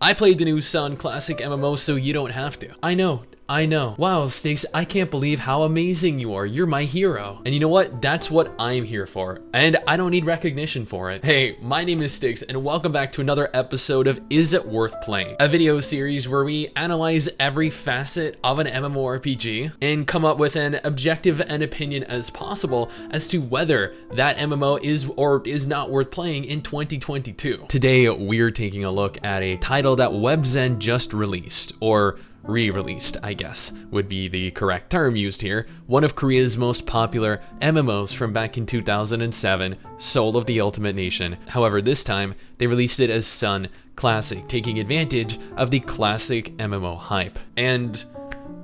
I played the new SUN Classic MMO so you don't have to. I know. Wow, Stix, I can't believe how amazing you are. You're my hero. And you know what? That's what I'm here for. And I don't need recognition for it. Hey, my name is Stix, and welcome back to another episode of Is It Worth Playing? A video series where we analyze every facet of an MMORPG and come up with an objective and opinion as possible as to whether that MMO is or is not worth playing in 2022. Today, we're taking a look at a title that Webzen just released, or re-released, I guess, would be the correct term used here. One of Korea's most popular MMOs from back in 2007, Soul of the Ultimate Nation. However, this time, they released it as SUN Classic, taking advantage of the classic MMO hype. And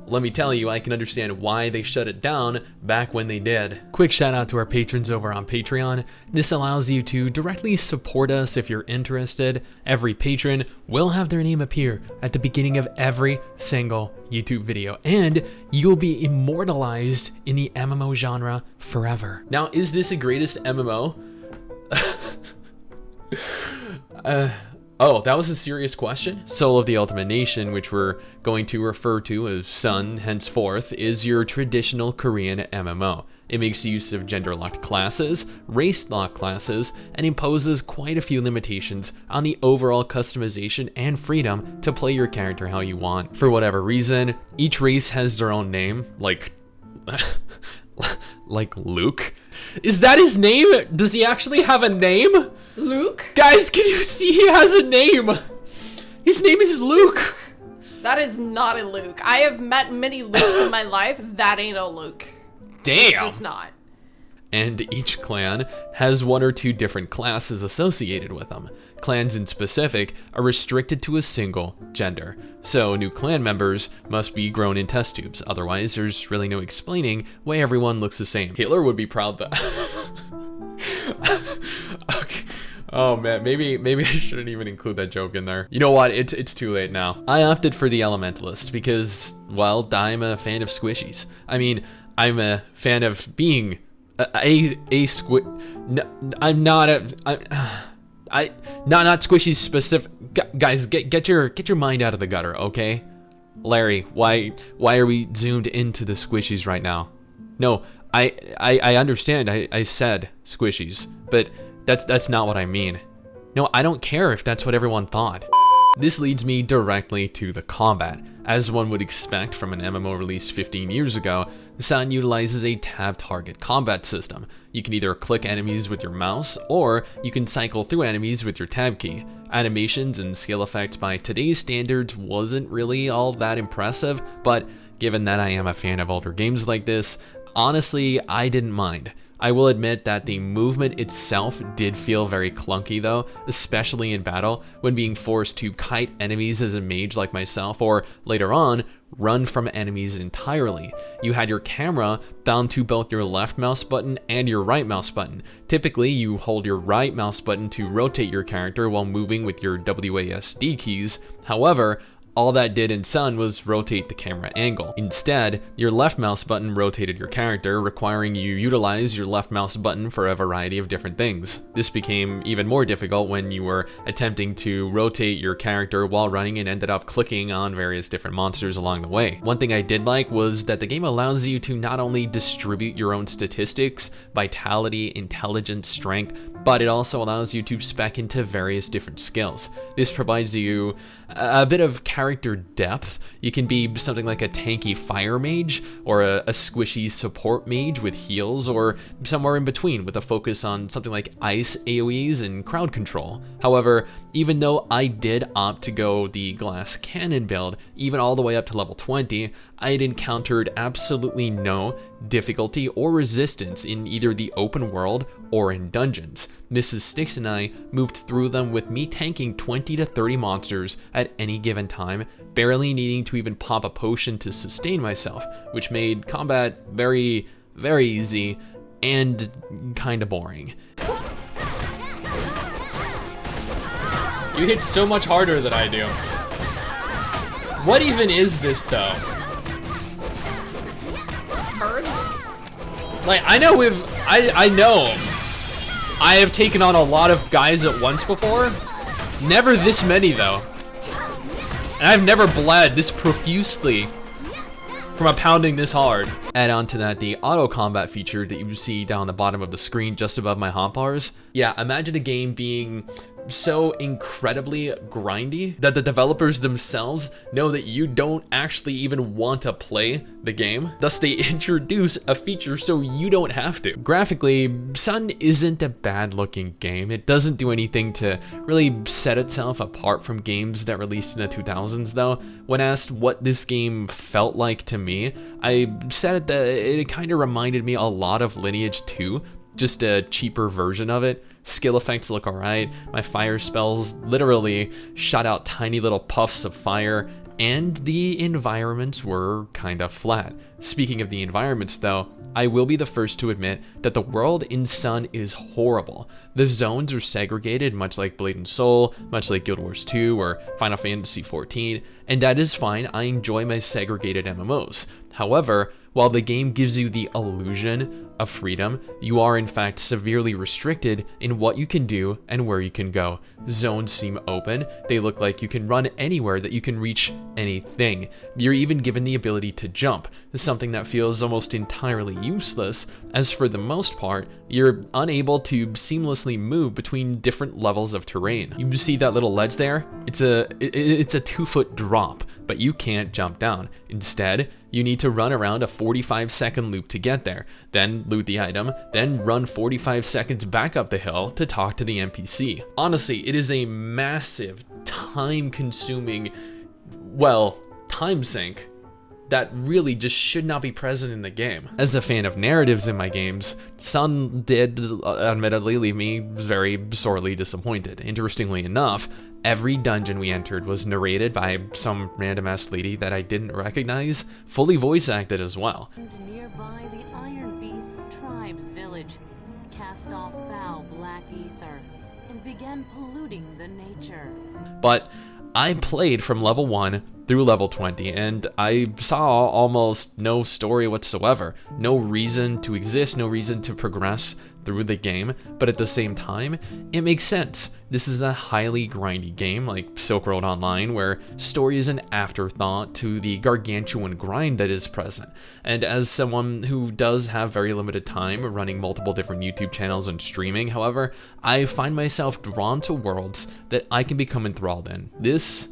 let me tell you, I can understand why they shut it down back when they did. Quick shout out to our patrons over on Patreon. This allows you to directly support us if you're interested. Every patron will have their name appear at the beginning of every single YouTube video, and you'll be immortalized in the MMO genre forever. Now, is this a greatest MMO? Oh, that was a serious question? Soul of the Ultimate Nation, which we're going to refer to as SUN henceforth, is your traditional Korean MMO. It makes use of gender-locked classes, race-locked classes, and imposes quite a few limitations on the overall customization and freedom to play your character how you want. For whatever reason, each race has their own name, like Luke. Is that his name? Does he actually have a name? Luke? Guys, can you see he has a name? His name is Luke. That is not a Luke. I have met many Lukes in my life. That ain't a Luke. Damn. It's just not. And each clan has one or two different classes associated with them. Clans in specific are restricted to a single gender, so new clan members must be grown in test tubes. Otherwise, there's really no explaining why everyone looks the same. Hitler would be proud that. Okay. Oh man, maybe I shouldn't even include that joke in there. You know what? It's too late now. I opted for the Elementalist because, well, I'm a fan of squishies. I mean, I'm a fan of being not squishy specific. Guys, get your mind out of the gutter, okay? Larry, why are we zoomed into the squishies right now? No, I understand. I said squishies, but that's not what I mean. No, I don't care if that's what everyone thought. This leads me directly to the combat. As one would expect from an MMO released 15 years ago, SUN utilizes a tab target combat system. You can either click enemies with your mouse, or you can cycle through enemies with your tab key. Animations and skill effects by today's standards wasn't really all that impressive, but given that I am a fan of older games like this, honestly, I didn't mind. I will admit that the movement itself did feel very clunky though, especially in battle, when being forced to kite enemies as a mage like myself, or later on, run from enemies entirely. You had your camera bound to both your left mouse button and your right mouse button. Typically, you hold your right mouse button to rotate your character while moving with your WASD keys. However, all that did in SUN was rotate the camera angle. Instead, your left mouse button rotated your character, requiring you utilize your left mouse button for a variety of different things. This became even more difficult when you were attempting to rotate your character while running and ended up clicking on various different monsters along the way. One thing I did like was that the game allows you to not only distribute your own statistics, vitality, intelligence, strength, but it also allows you to spec into various different skills. This provides you a bit of character depth. You can be something like a tanky fire mage, or a squishy support mage with heals, or somewhere in between with a focus on something like ice AoEs and crowd control. However, even though I did opt to go the glass cannon build, even all the way up to level 20, I had encountered absolutely no difficulty or resistance in either the open world or in dungeons. Mrs. Stix and I moved through them with me tanking 20 to 30 monsters at any given time, barely needing to even pop a potion to sustain myself, which made combat very, very easy and kinda boring. You hit so much harder than I do. What even is this though? Birds? Like, I know I know I have taken on a lot of guys at once before. Never this many though. And I've never bled this profusely from a pounding this hard. Add on to that the auto combat feature that you see down the bottom of the screen just above my hotbars. Yeah, imagine a game being so incredibly grindy that the developers themselves know that you don't actually even want to play the game. Thus, they introduce a feature so you don't have to. Graphically, SUN isn't a bad looking game. It doesn't do anything to really set itself apart from games that released in the 2000s though. When asked what this game felt like to me, I said that it kind of reminded me a lot of Lineage 2, just a cheaper version of it. Skill effects look alright, my fire spells literally shot out tiny little puffs of fire, and the environments were kind of flat. Speaking of the environments though, I will be the first to admit that the world in SUN is horrible. The zones are segregated much like Blade and Soul, much like Guild Wars 2 or Final Fantasy 14, and that is fine. I enjoy my segregated MMOs. However, while the game gives you the illusion of freedom, you are in fact severely restricted in what you can do and where you can go. Zones seem open, they look like you can run anywhere, that you can reach anything. You're even given the ability to jump, something that feels almost entirely useless, as for the most part, you're unable to seamlessly move between different levels of terrain. You see that little ledge there? It's a 2-foot drop, but you can't jump down. Instead, you need to run around a 45-second loop to get there, then loot the item, then run 45 seconds back up the hill to talk to the NPC. Honestly, it is a massive, time-consuming, well, time sink that really just should not be present in the game. As a fan of narratives in my games, SUN did admittedly leave me very sorely disappointed. Interestingly enough, every dungeon we entered was narrated by some random ass lady that I didn't recognize, fully voice acted as well. Nearby the Iron Beast tribe's village, cast off foul black ether, and began polluting the nature. But I played from level 1 through level 20, and I saw almost no story whatsoever. No reason to exist, no reason to progress through the game, but at the same time, it makes sense. This is a highly grindy game like Silk Road Online, where story is an afterthought to the gargantuan grind that is present. And as someone who does have very limited time running multiple different YouTube channels and streaming, however, I find myself drawn to worlds that I can become enthralled in. This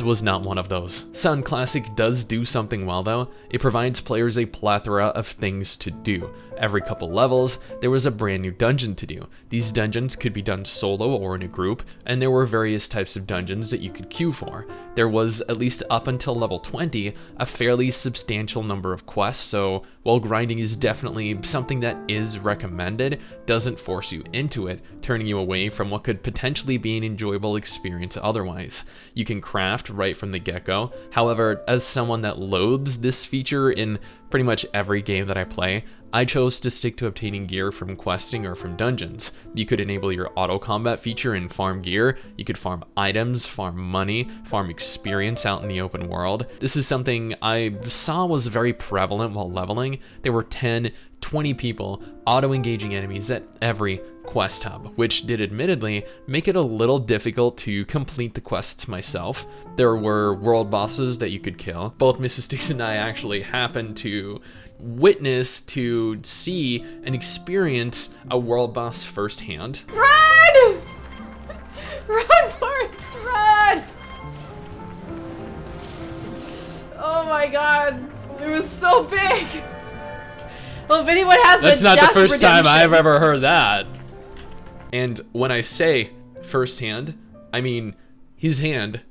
was not one of those. SUN Classic does do something well though. It provides players a plethora of things to do. Every couple levels, there was a brand new dungeon to do. These dungeons could be done solo or in a group, and there were various types of dungeons that you could queue for. There was, at least up until level 20, a fairly substantial number of quests, so while grinding is definitely something that is recommended, doesn't force you into it, turning you away from what could potentially be an enjoyable experience otherwise. You can craft right from the get-go. However, as someone that loathes this feature in pretty much every game that I play, I chose to stick to obtaining gear from questing or from dungeons. You could enable your auto combat feature and farm gear. You could farm items, farm money, farm experience out in the open world. This is something I saw was very prevalent while leveling. There were 10, 20 people auto-engaging enemies at every quest hub, which did admittedly make it a little difficult to complete the quests myself. There were world bosses that you could kill. Both Mrs. Stix and I actually happened to witness, to see, and experience a world boss firsthand. Run! Run, Forrest, run! Oh my god, it was so big. Well, if anyone has That's not the first time redemption. I've ever heard that. And when I say firsthand, I mean his hand,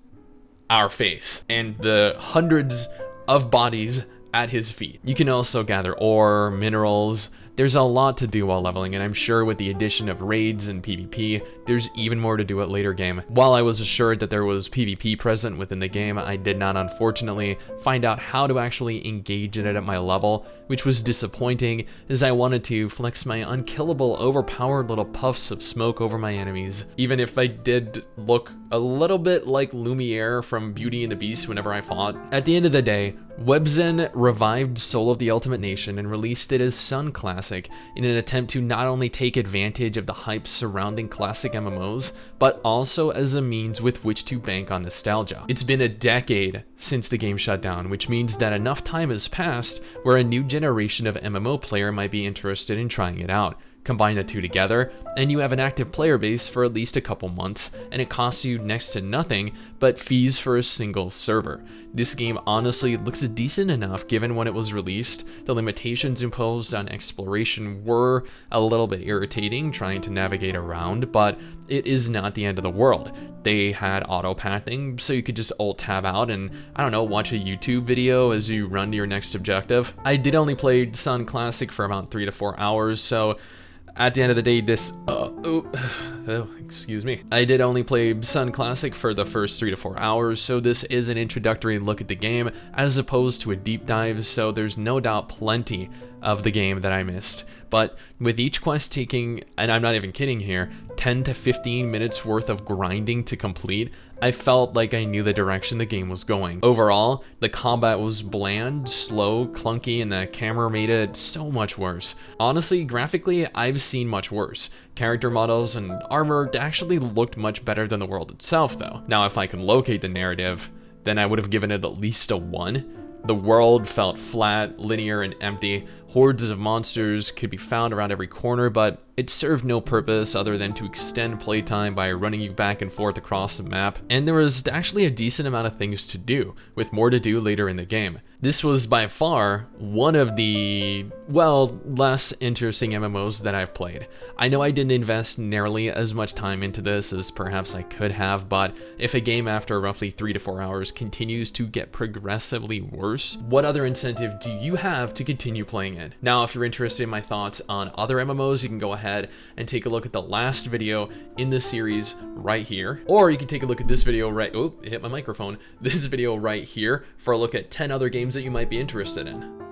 our face, and the hundreds of bodies at his feet. You can also gather ore, minerals. There's a lot to do while leveling, and I'm sure with the addition of raids and PvP, there's even more to do at later game. While I was assured that there was PvP present within the game, I did not unfortunately find out how to actually engage in it at my level, which was disappointing as I wanted to flex my unkillable, overpowered little puffs of smoke over my enemies. Even if I did look a little bit like Lumiere from Beauty and the Beast whenever I fought. At the end of the day, Webzen revived Soul of the Ultimate Nation and released it as SUN Classic Classic in an attempt to not only take advantage of the hype surrounding classic MMOs, but also as a means with which to bank on nostalgia. It's been a decade since the game shut down, which means that enough time has passed where a new generation of MMO player might be interested in trying it out. Combine the two together, and you have an active player base for at least a couple months, and it costs you next to nothing but fees for a single server. This game honestly looks decent enough given when it was released. The limitations imposed on exploration were a little bit irritating trying to navigate around, but it is not the end of the world. They had auto-pathing, so you could just alt-tab out and, I don't know, watch a YouTube video as you run to your next objective. I did only play SUN Classic for about 3 to 4 hours, so at the end of the day, excuse me. I did only play SUN Classic for the first 3 to 4 hours, so this is an introductory look at the game as opposed to a deep dive, so there's no doubt plenty of the game that I missed. But with each quest taking, and I'm not even kidding here, 10 to 15 minutes worth of grinding to complete, I felt like I knew the direction the game was going. Overall, the combat was bland, slow, clunky, and the camera made it so much worse. Honestly, graphically, I've seen much worse. Character models and armor actually looked much better than the world itself though. Now if I can locate the narrative, then I would have given it at least a 1. The world felt flat, linear, and empty. Hordes of monsters could be found around every corner, but it served no purpose other than to extend playtime by running you back and forth across the map. And there was actually a decent amount of things to do, with more to do later in the game. This was by far one of the, well, less interesting MMOs that I've played. I know I didn't invest nearly as much time into this as perhaps I could have, but if a game after roughly 3 to 4 hours continues to get progressively worse, what other incentive do you have to continue playing it? Now, if you're interested in my thoughts on other MMOs, you can go ahead and take a look at the last video in the series right here, or you can take a look at this video right, oh, it hit my microphone, this video right here for a look at 10 other games that you might be interested in.